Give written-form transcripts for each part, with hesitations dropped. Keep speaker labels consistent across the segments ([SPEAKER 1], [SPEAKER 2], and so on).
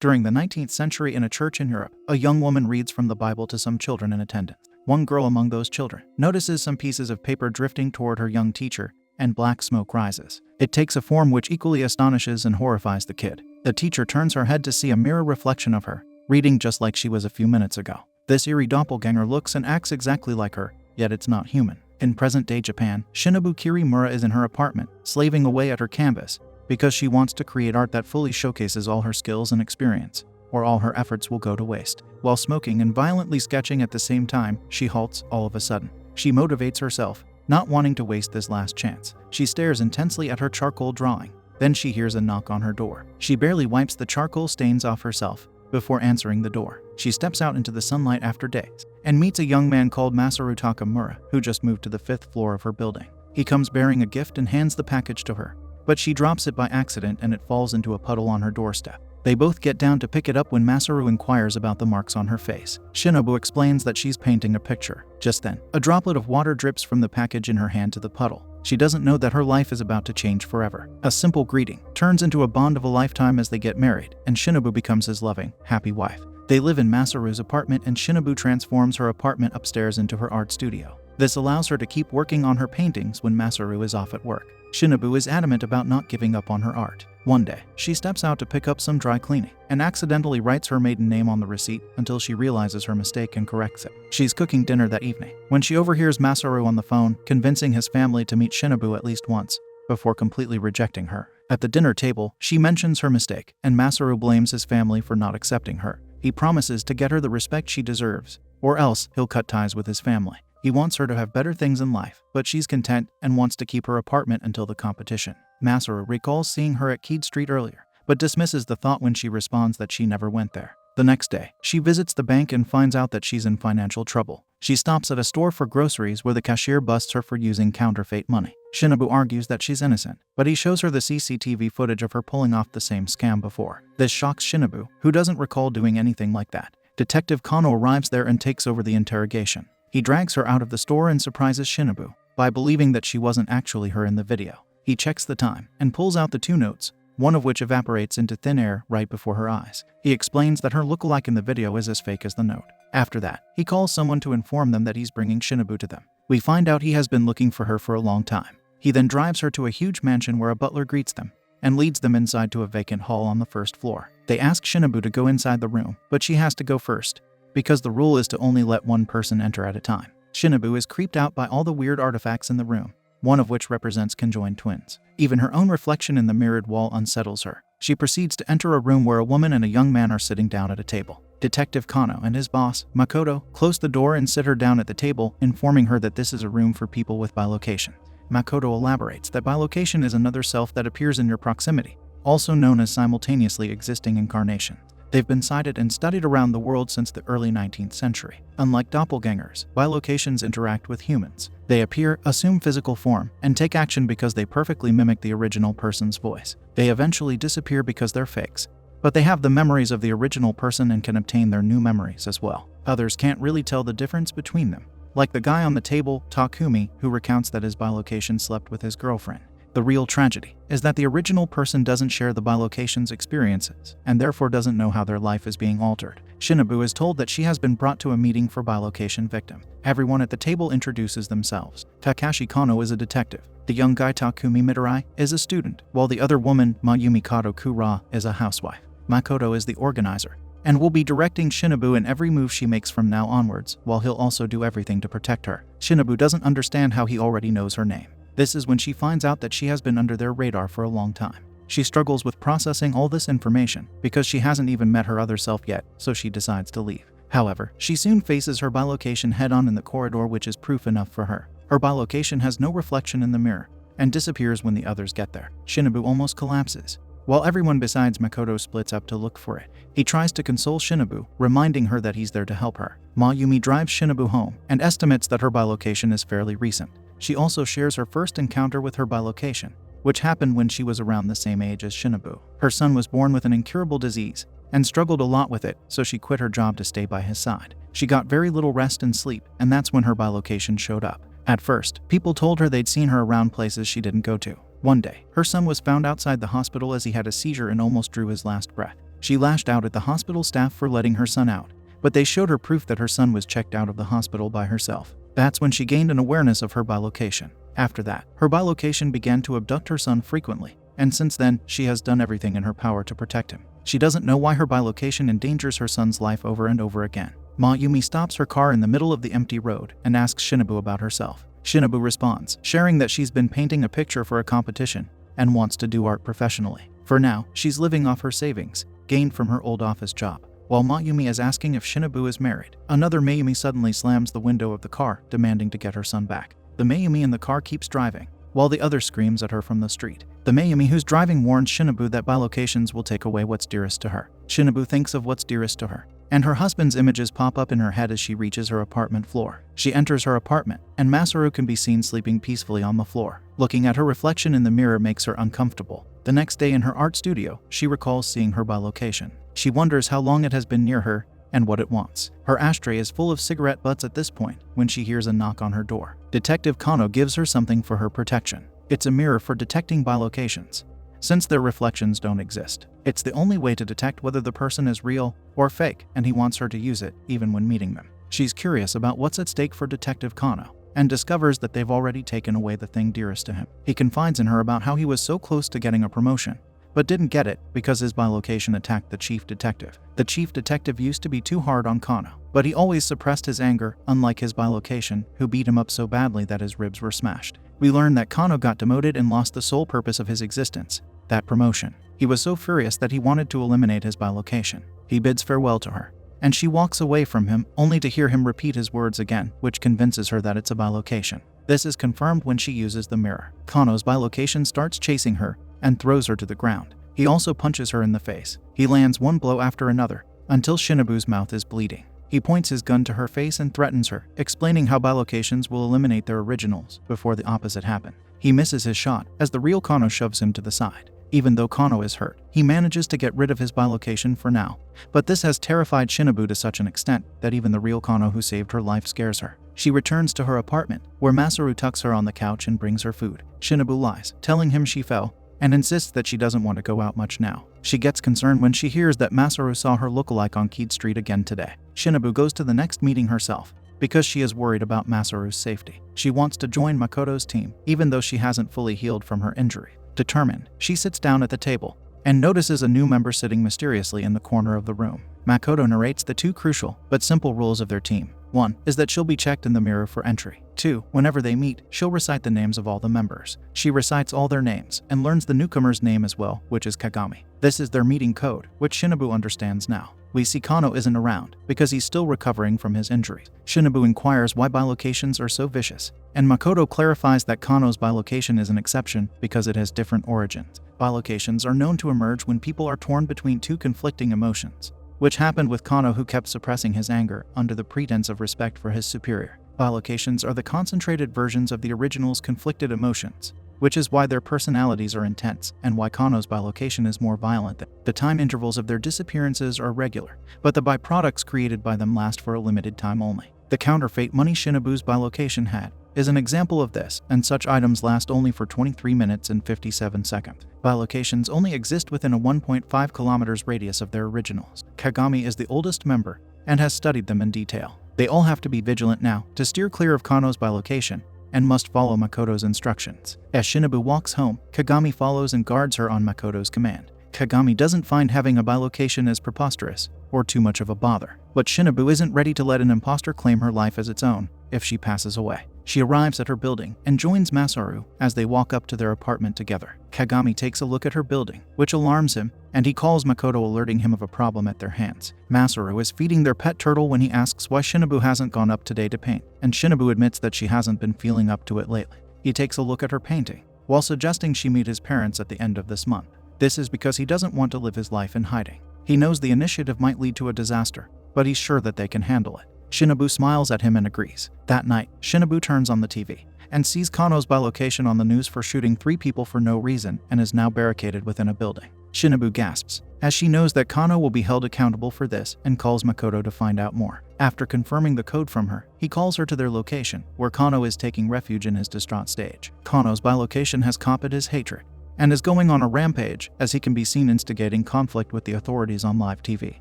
[SPEAKER 1] During the 19th century in a church in Europe, a young woman reads from the Bible to some children in attendance. One girl among those children notices some pieces of paper drifting toward her young teacher, and black smoke rises. It takes a form which equally astonishes and horrifies the kid. The teacher turns her head to see a mirror reflection of her, reading just like she was a few minutes ago. This eerie doppelganger looks and acts exactly like her, yet it's not human. In present-day Japan, Shinobu Kirimura is in her apartment, slaving away at her canvas, because she wants to create art that fully showcases all her skills and experience, or all her efforts will go to waste. While smoking and violently sketching at the same time, she halts all of a sudden. She motivates herself, not wanting to waste this last chance. She stares intensely at her charcoal drawing. Then she hears a knock on her door. She barely wipes the charcoal stains off herself before answering the door. She steps out into the sunlight after days and meets a young man called Masaru Takamura, who just moved to the 5th floor of her building. He comes bearing a gift and hands the package to her, but she drops it by accident and it falls into a puddle on her doorstep. They both get down to pick it up when Masaru inquires about the marks on her face. Shinobu explains that she's painting a picture. Just then, a droplet of water drips from the package in her hand to the puddle. She doesn't know that her life is about to change forever. A simple greeting turns into a bond of a lifetime as they get married, and Shinobu becomes his loving, happy wife. They live in Masaru's apartment, and Shinobu transforms her apartment upstairs into her art studio. This allows her to keep working on her paintings when Masaru is off at work. Shinobu is adamant about not giving up on her art. One day, she steps out to pick up some dry cleaning and accidentally writes her maiden name on the receipt until she realizes her mistake and corrects it. She's cooking dinner that evening when she overhears Masaru on the phone, convincing his family to meet Shinobu at least once before completely rejecting her. At the dinner table, she mentions her mistake, and Masaru blames his family for not accepting her. He promises to get her the respect she deserves, or else he'll cut ties with his family. He wants her to have better things in life, but she's content and wants to keep her apartment until the competition. Masaru recalls seeing her at Keed Street earlier, but dismisses the thought when she responds that she never went there. The next day, she visits the bank and finds out that she's in financial trouble. She stops at a store for groceries where the cashier busts her for using counterfeit money. Shinobu argues that she's innocent, but he shows her the CCTV footage of her pulling off the same scam before. This shocks Shinobu, who doesn't recall doing anything like that. Detective Kano arrives there and takes over the interrogation. He drags her out of the store and surprises Shinobu by believing that she wasn't actually her in the video. He checks the time and pulls out the 2 notes, one of which evaporates into thin air right before her eyes. He explains that her lookalike in the video is as fake as the note. After that, he calls someone to inform them that he's bringing Shinobu to them. We find out he has been looking for her for a long time. He then drives her to a huge mansion where a butler greets them and leads them inside to a vacant hall on the 1st floor. They ask Shinobu to go inside the room, but she has to go first, because the rule is to only let one person enter at a time. Shinobu is creeped out by all the weird artifacts in the room, one of which represents conjoined twins. Even her own reflection in the mirrored wall unsettles her. She proceeds to enter a room where a woman and a young man are sitting down at a table. Detective Kano and his boss, Makoto, close the door and sit her down at the table, informing her that this is a room for people with bilocation. Makoto elaborates that bilocation is another self that appears in your proximity, also known as simultaneously existing incarnation. They've been cited and studied around the world since the early 19th century. Unlike doppelgangers, bilocations interact with humans. They appear, assume physical form, and take action because they perfectly mimic the original person's voice. They eventually disappear because they're fakes, but they have the memories of the original person and can obtain their new memories as well. Others can't really tell the difference between them, like the guy on the table, Takumi, who recounts that his bilocation slept with his girlfriend. The real tragedy is that the original person doesn't share the bilocation's experiences and therefore doesn't know how their life is being altered. Shinobu is told that she has been brought to a meeting for bilocation victim. Everyone at the table introduces themselves. Takashi Kano is a detective. The young guy Takumi Mitarai is a student, while the other woman, Mayumi Kato Kura, is a housewife. Makoto is the organizer and will be directing Shinobu in every move she makes from now onwards, while he'll also do everything to protect her. Shinobu doesn't understand how he already knows her name. This is when she finds out that she has been under their radar for a long time. She struggles with processing all this information because she hasn't even met her other self yet, so she decides to leave. However, she soon faces her bilocation head-on in the corridor, which is proof enough for her. Her bilocation has no reflection in the mirror and disappears when the others get there. Shinobu almost collapses, while everyone besides Makoto splits up to look for it. He tries to console Shinobu, reminding her that he's there to help her. Mayumi drives Shinobu home and estimates that her bilocation is fairly recent. She also shares her first encounter with her bilocation, which happened when she was around the same age as Shinobu. Her son was born with an incurable disease and struggled a lot with it, so she quit her job to stay by his side. She got very little rest and sleep, and that's when her bilocation showed up. At first, people told her they'd seen her around places she didn't go to. One day, her son was found outside the hospital as he had a seizure and almost drew his last breath. She lashed out at the hospital staff for letting her son out, but they showed her proof that her son was checked out of the hospital by herself. That's when she gained an awareness of her bilocation. After that, her bilocation began to abduct her son frequently, and since then, she has done everything in her power to protect him. She doesn't know why her bilocation endangers her son's life over and over again. Mayumi stops her car in the middle of the empty road and asks Shinobu about herself. Shinobu responds, sharing that she's been painting a picture for a competition and wants to do art professionally. For now, she's living off her savings, gained from her old office job. While Mayumi is asking if Shinobu is married, another Mayumi suddenly slams the window of the car, demanding to get her son back. The Mayumi in the car keeps driving, while the other screams at her from the street. The Mayumi who's driving warns Shinobu that bilocations will take away what's dearest to her. Shinobu thinks of what's dearest to her, and her husband's images pop up in her head as she reaches her apartment floor. She enters her apartment, and Masaru can be seen sleeping peacefully on the floor. Looking at her reflection in the mirror makes her uncomfortable. The next day in her art studio, she recalls seeing her bilocation. She wonders how long it has been near her and what it wants. Her ashtray is full of cigarette butts at this point when she hears a knock on her door. Detective Kano gives her something for her protection. It's a mirror for detecting bilocations, since their reflections don't exist. It's the only way to detect whether the person is real or fake, and he wants her to use it even when meeting them. She's curious about what's at stake for Detective Kano, and discovers that they've already taken away the thing dearest to him. He confides in her about how he was so close to getting a promotion, but didn't get it because his bilocation attacked the chief detective. The chief detective used to be too hard on Kano, but he always suppressed his anger, unlike his bilocation, who beat him up so badly that his ribs were smashed. We learn that Kano got demoted and lost the sole purpose of his existence, that promotion. He was so furious that he wanted to eliminate his bilocation. He bids farewell to her, and she walks away from him only to hear him repeat his words again, which convinces her that it's a bilocation. This is confirmed when she uses the mirror. Kano's bilocation starts chasing her and throws her to the ground. He also punches her in the face. He lands one blow after another until Shinobu's mouth is bleeding. He points his gun to her face and threatens her, explaining how bilocations will eliminate their originals before the opposite happen. He misses his shot as the real Kano shoves him to the side. Even though Kano is hurt, he manages to get rid of his bilocation for now, but this has terrified Shinobu to such an extent that even the real Kano who saved her life scares her. She returns to her apartment, where Masaru tucks her on the couch and brings her food. Shinobu lies, telling him she fell, and insists that she doesn't want to go out much now. She gets concerned when she hears that Masaru saw her lookalike on Keed Street again today. Shinobu goes to the next meeting herself, because she is worried about Masaru's safety. She wants to join Makoto's team, even though she hasn't fully healed from her injury. Determined, she sits down at the table and notices a new member sitting mysteriously in the corner of the room. Makoto narrates the two crucial but simple rules of their team. 1 is that she'll be checked in the mirror for entry. 2, whenever they meet, she'll recite the names of all the members. She recites all their names and learns the newcomer's name as well, which is Kagami. This is their meeting code, which Shinobu understands now. We see Kano isn't around because he's still recovering from his injuries. Shinobu inquires why bilocations are so vicious, and Makoto clarifies that Kano's bilocation is an exception because it has different origins. Bilocations are known to emerge when people are torn between two conflicting emotions, which happened with Kano, who kept suppressing his anger under the pretense of respect for his superior. Bilocations are the concentrated versions of the original's conflicted emotions, which is why their personalities are intense and why Kano's bilocation is more violent. The time intervals of their disappearances are regular, but the byproducts created by them last for a limited time only. The counterfeit money Shinobu's bilocation had is an example of this, and such items last only for 23 minutes and 57 seconds. Bilocations only exist within a 1.5 kilometers radius of their originals. Kagami is the oldest member and has studied them in detail. They all have to be vigilant now to steer clear of Kano's bilocation and must follow Makoto's instructions. As Shinobu walks home, Kagami follows and guards her on Makoto's command. Kagami doesn't find having a bilocation as preposterous or too much of a bother, but Shinobu isn't ready to let an imposter claim her life as its own if she passes away. She arrives at her building and joins Masaru as they walk up to their apartment together. Kagami takes a look at her building, which alarms him, and he calls Makoto, alerting him of a problem at their hands. Masaru is feeding their pet turtle when he asks why Shinobu hasn't gone up today to paint, and Shinobu admits that she hasn't been feeling up to it lately. He takes a look at her painting, while suggesting she meet his parents at the end of this month. This is because he doesn't want to live his life in hiding. He knows the initiative might lead to a disaster, but he's sure that they can handle it. Shinobu smiles at him and agrees. That night, Shinobu turns on the TV and sees Kano's bilocation on the news for shooting 3 people for no reason and is now barricaded within a building. Shinobu gasps, as she knows that Kano will be held accountable for this, and calls Makoto to find out more. After confirming the code from her, he calls her to their location, where Kano is taking refuge in his distraught stage. Kano's bilocation has copied his hatred, and is going on a rampage, as he can be seen instigating conflict with the authorities on live TV.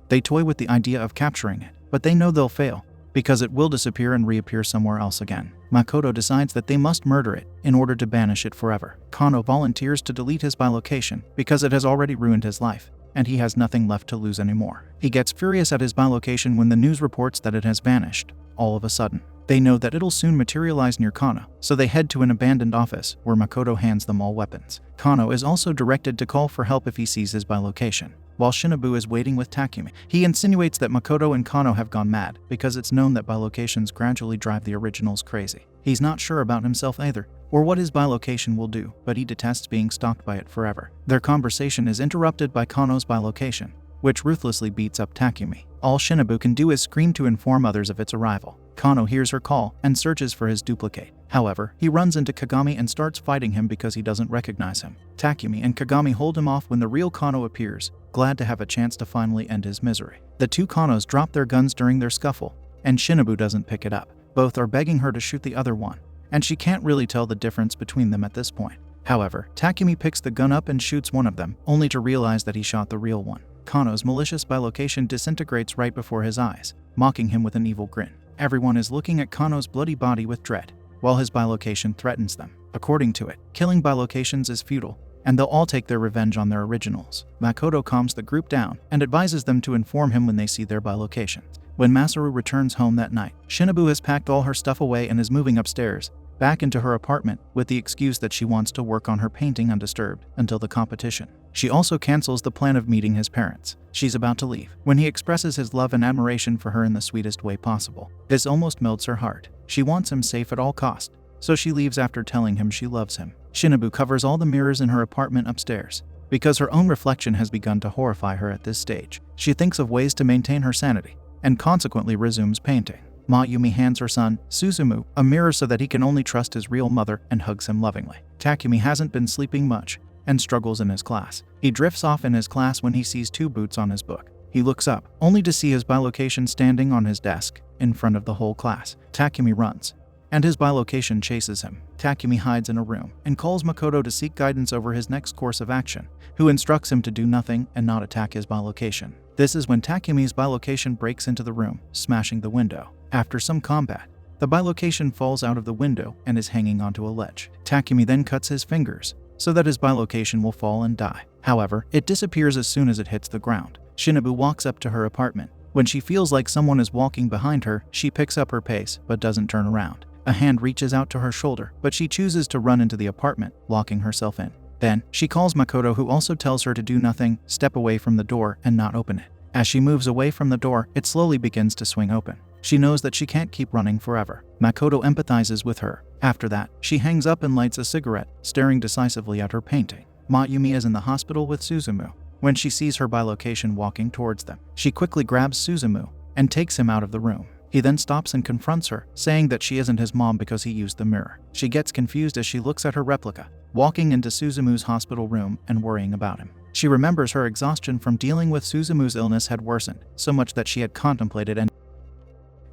[SPEAKER 1] They toy with the idea of capturing it, but they know they'll fail, because it will disappear and reappear somewhere else again. Makoto decides that they must murder it in order to banish it forever. Kano volunteers to delete his bilocation because it has already ruined his life, and he has nothing left to lose anymore. He gets furious at his bilocation when the news reports that it has vanished. All of a sudden, they know that it'll soon materialize near Kano, so they head to an abandoned office where Makoto hands them all weapons. Kano is also directed to call for help if he sees his bilocation. While Shinobu is waiting with Takumi, he insinuates that Makoto and Kano have gone mad because it's known that bilocations gradually drive the originals crazy. He's not sure about himself either, or what his bilocation will do, but he detests being stalked by it forever. Their conversation is interrupted by Kano's bilocation, which ruthlessly beats up Takumi. All Shinobu can do is scream to inform others of its arrival. Kano hears her call and searches for his duplicate. However, he runs into Kagami and starts fighting him because he doesn't recognize him. Takumi and Kagami hold him off when the real Kano appears, glad to have a chance to finally end his misery. The two Kanos drop their guns during their scuffle, and Shinobu doesn't pick it up. Both are begging her to shoot the other one, and she can't really tell the difference between them at this point. However, Takumi picks the gun up and shoots one of them, only to realize that he shot the real one. Kano's malicious bilocation disintegrates right before his eyes, mocking him with an evil grin. Everyone is looking at Kano's bloody body with dread, while his bilocation threatens them. According to it, killing bilocations is futile, and they'll all take their revenge on their originals. Makoto calms the group down and advises them to inform him when they see their bilocations. When Masaru returns home that night, Shinobu has packed all her stuff away and is moving upstairs, back into her apartment, with the excuse that she wants to work on her painting undisturbed until the competition. She also cancels the plan of meeting his parents. She's about to leave when he expresses his love and admiration for her in the sweetest way possible. This almost melts her heart. She wants him safe at all costs, so she leaves after telling him she loves him. Shinobu covers all the mirrors in her apartment upstairs, because her own reflection has begun to horrify her at this stage. She thinks of ways to maintain her sanity, and consequently resumes painting. Mayumi hands her son, Suzumu, a mirror so that he can only trust his real mother and hugs him lovingly. Takumi hasn't been sleeping much and struggles in his class. He drifts off in his class when he sees two boots on his book. He looks up, only to see his bilocation standing on his desk, in front of the whole class. Takumi runs, and his bilocation chases him. Takumi hides in a room and calls Makoto to seek guidance over his next course of action, who instructs him to do nothing and not attack his bilocation. This is when Takumi's bilocation breaks into the room, smashing the window. After some combat, the bilocation falls out of the window and is hanging onto a ledge. Takumi then cuts his fingers so that his bilocation will fall and die. However, it disappears as soon as it hits the ground. Shinobu walks up to her apartment. When she feels like someone is walking behind her, she picks up her pace but doesn't turn around. A hand reaches out to her shoulder, but she chooses to run into the apartment, locking herself in. Then, she calls Makoto, who also tells her to do nothing, step away from the door, and not open it. As she moves away from the door, it slowly begins to swing open. She knows that she can't keep running forever. Makoto empathizes with her. After that, she hangs up and lights a cigarette, staring decisively at her painting. Mayumi is in the hospital with Suzumu when she sees her bilocation walking towards them. She quickly grabs Suzumu and takes him out of the room. He then stops and confronts her, saying that she isn't his mom because he used the mirror. She gets confused as she looks at her replica, walking into Suzumu's hospital room and worrying about him. She remembers her exhaustion from dealing with Suzumu's illness had worsened, so much that she had contemplated and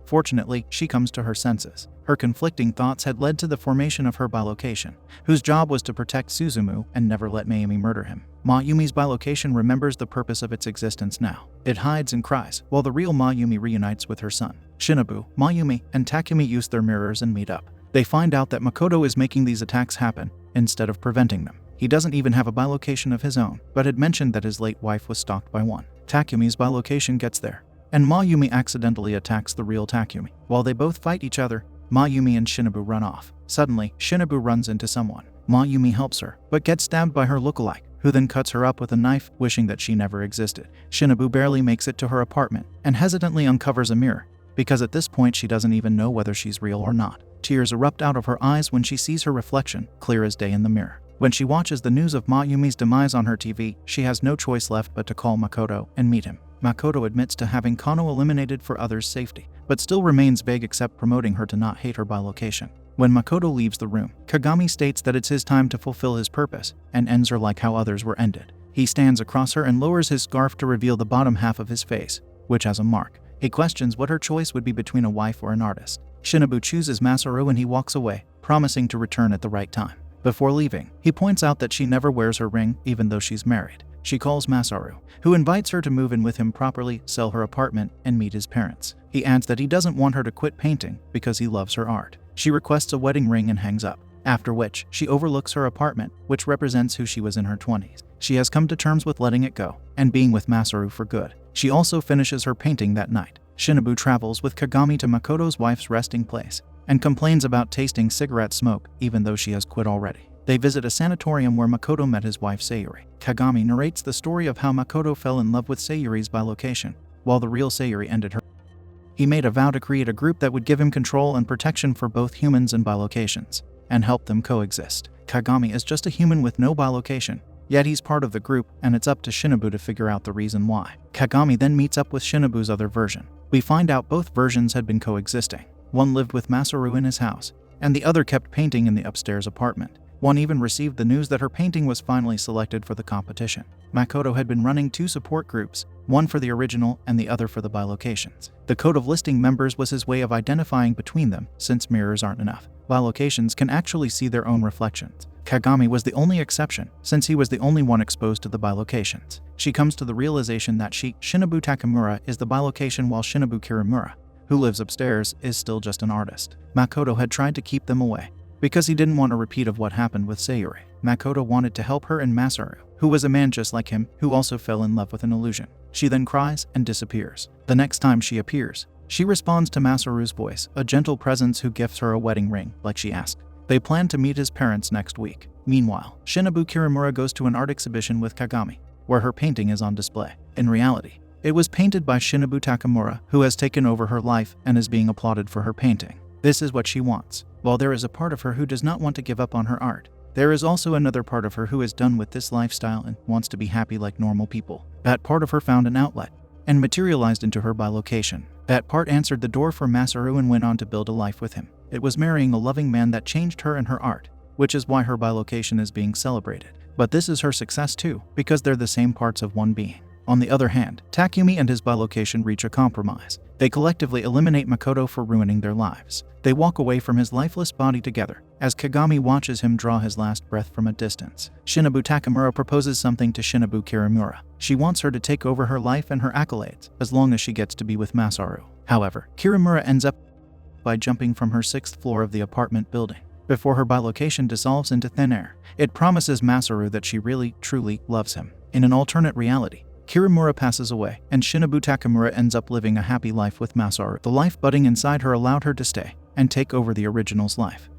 [SPEAKER 1] fortunately, she comes to her senses. Her conflicting thoughts had led to the formation of her bilocation, whose job was to protect Suzumu and never let Mayumi murder him. Mayumi's bilocation remembers the purpose of its existence now. It hides and cries, while the real Mayumi reunites with her son. Shinobu, Mayumi, and Takumi use their mirrors and meet up. They find out that Makoto is making these attacks happen, instead of preventing them. He doesn't even have a bilocation of his own, but had mentioned that his late wife was stalked by one. Takumi's bilocation gets there, and Mayumi accidentally attacks the real Takumi. While they both fight each other, Mayumi and Shinobu run off. Suddenly, Shinobu runs into someone. Mayumi helps her, but gets stabbed by her lookalike, who then cuts her up with a knife, wishing that she never existed. Shinobu barely makes it to her apartment, and hesitantly uncovers a mirror, because at this point she doesn't even know whether she's real or not. Tears erupt out of her eyes when she sees her reflection, clear as day in the mirror. When she watches the news of Mayumi's demise on her TV, she has no choice left but to call Makoto and meet him. Makoto admits to having Kano eliminated for others' safety, but still remains vague except promoting her to not hate her bilocation. When Makoto leaves the room, Kagami states that it's his time to fulfill his purpose, and ends her like how others were ended. He stands across her and lowers his scarf to reveal the bottom half of his face, which has a mark. He questions what her choice would be between a wife or an artist. Shinobu chooses Masaru and he walks away, promising to return at the right time. Before leaving, he points out that she never wears her ring even though she's married. She calls Masaru, who invites her to move in with him properly, sell her apartment, and meet his parents. He adds that he doesn't want her to quit painting because he loves her art. She requests a wedding ring and hangs up, after which she overlooks her apartment, which represents who she was in her 20s. She has come to terms with letting it go and being with Masaru for good. She also finishes her painting that night. Shinobu travels with Kagami to Makoto's wife's resting place and complains about tasting cigarette smoke even though she has quit already. They visit a sanatorium where Makoto met his wife Sayuri. Kagami narrates the story of how Makoto fell in love with Sayuri's bilocation, while the real Sayuri ended her. He made a vow to create a group that would give him control and protection for both humans and bilocations, and help them coexist. Kagami is just a human with no bilocation, yet he's part of the group, and it's up to Shinobu to figure out the reason why. Kagami then meets up with Shinobu's other version. We find out both versions had been coexisting. One lived with Masaru in his house, and the other kept painting in the upstairs apartment. One even received the news that her painting was finally selected for the competition. Makoto had been running 2 support groups, one for the original and the other for the bilocations. The code of listing members was his way of identifying between them, since mirrors aren't enough. Bilocations can actually see their own reflections. Kagami was the only exception, since he was the only one exposed to the bilocations. She comes to the realization that she, Shinobu Takamura, is the bilocation while Shinobu Kirimura, who lives upstairs, is still just an artist. Makoto had tried to keep them away, because he didn't want a repeat of what happened with Sayuri. Makoto wanted to help her and Masaru, who was a man just like him, who also fell in love with an illusion. She then cries and disappears. The next time she appears, she responds to Masaru's voice, a gentle presence who gifts her a wedding ring, like she asked. They plan to meet his parents next week. Meanwhile, Shinobu Kirimura goes to an art exhibition with Kagami, where her painting is on display. In reality, it was painted by Shinobu Takamura, who has taken over her life and is being applauded for her painting. This is what she wants. While there is a part of her who does not want to give up on her art, there is also another part of her who is done with this lifestyle and wants to be happy like normal people. That part of her found an outlet and materialized into her bilocation. That part answered the door for Masaru and went on to build a life with him. It was marrying a loving man that changed her and her art, which is why her bilocation is being celebrated. But this is her success too, because they're the same parts of one being. On the other hand, Takumi and his bilocation reach a compromise. They collectively eliminate Makoto for ruining their lives. They walk away from his lifeless body together, as Kagami watches him draw his last breath from a distance. Shinobu Takamura proposes something to Shinobu Kirimura. She wants her to take over her life and her accolades, as long as she gets to be with Masaru. However, Kirimura ends up by jumping from her 6th floor of the apartment building. Before her bilocation dissolves into thin air, it promises Masaru that she really, truly loves him. In an alternate reality, Kirimura passes away, and Shinobu Takamura ends up living a happy life with Masaru. The life budding inside her allowed her to stay and take over the original's life.